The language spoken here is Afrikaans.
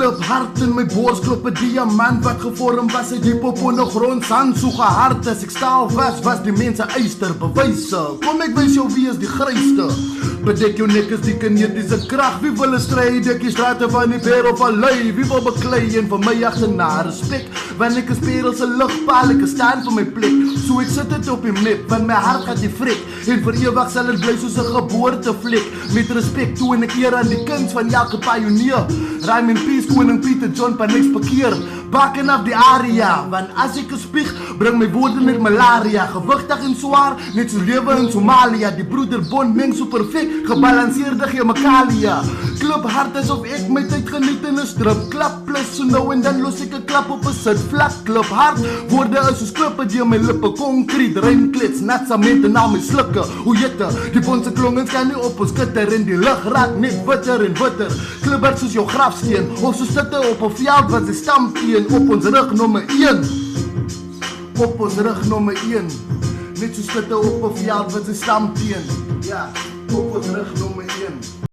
Klop hart in my bors, klop 'n diamant wat gevorm was uit diep op ondergrond sand. So gehard as ek staal was die mense eyster bewyse. Kom ek wys jou wie is die grysste. Bedek jou nek is die kinetiese krag. Wie wil 'n stryd, ek die strate van die Parel Vallei. Wie wil beklei en vir my agterna respek. Want ek is Parel se ligpaal, ek staan vir my plek. So ek sit dit op die map, want my hart gaat die frik. En vir ewig sal het bly soos 'n geboortevlek. Met respek toon ek eer aan die kuns van elke pionier. Rhyme in peace, koning Pieter John Panex bekeer. Bakken af die area, want as ek spieg, bring my woorde met malaria. Gewigtig en zwaar, net so lewe in Somalia. Die broederbond meng so perfect, gebalanceerde chemikalia. Klop hard asof ek my tyd geniet in 'n strip. Klap plus so nou en dan los ek 'n klap op 'n sitvlak. Klop hard, woorde is soos klippe deur my lippe. Konkriet, rymklets, nat sement en al my slukke. Hoe jette, die bonse klongens kan nie op ons kitter. En die lug raak net witter en witter. Klibbert soos jou grafsteen, of so sitte op 'n veld wat sy stamteen. Op ons rug nommer 1. Op ons rug nommer 1. Net so sitte op 'n veld wat sy stamteen. Ja, op ons rug nommer 1.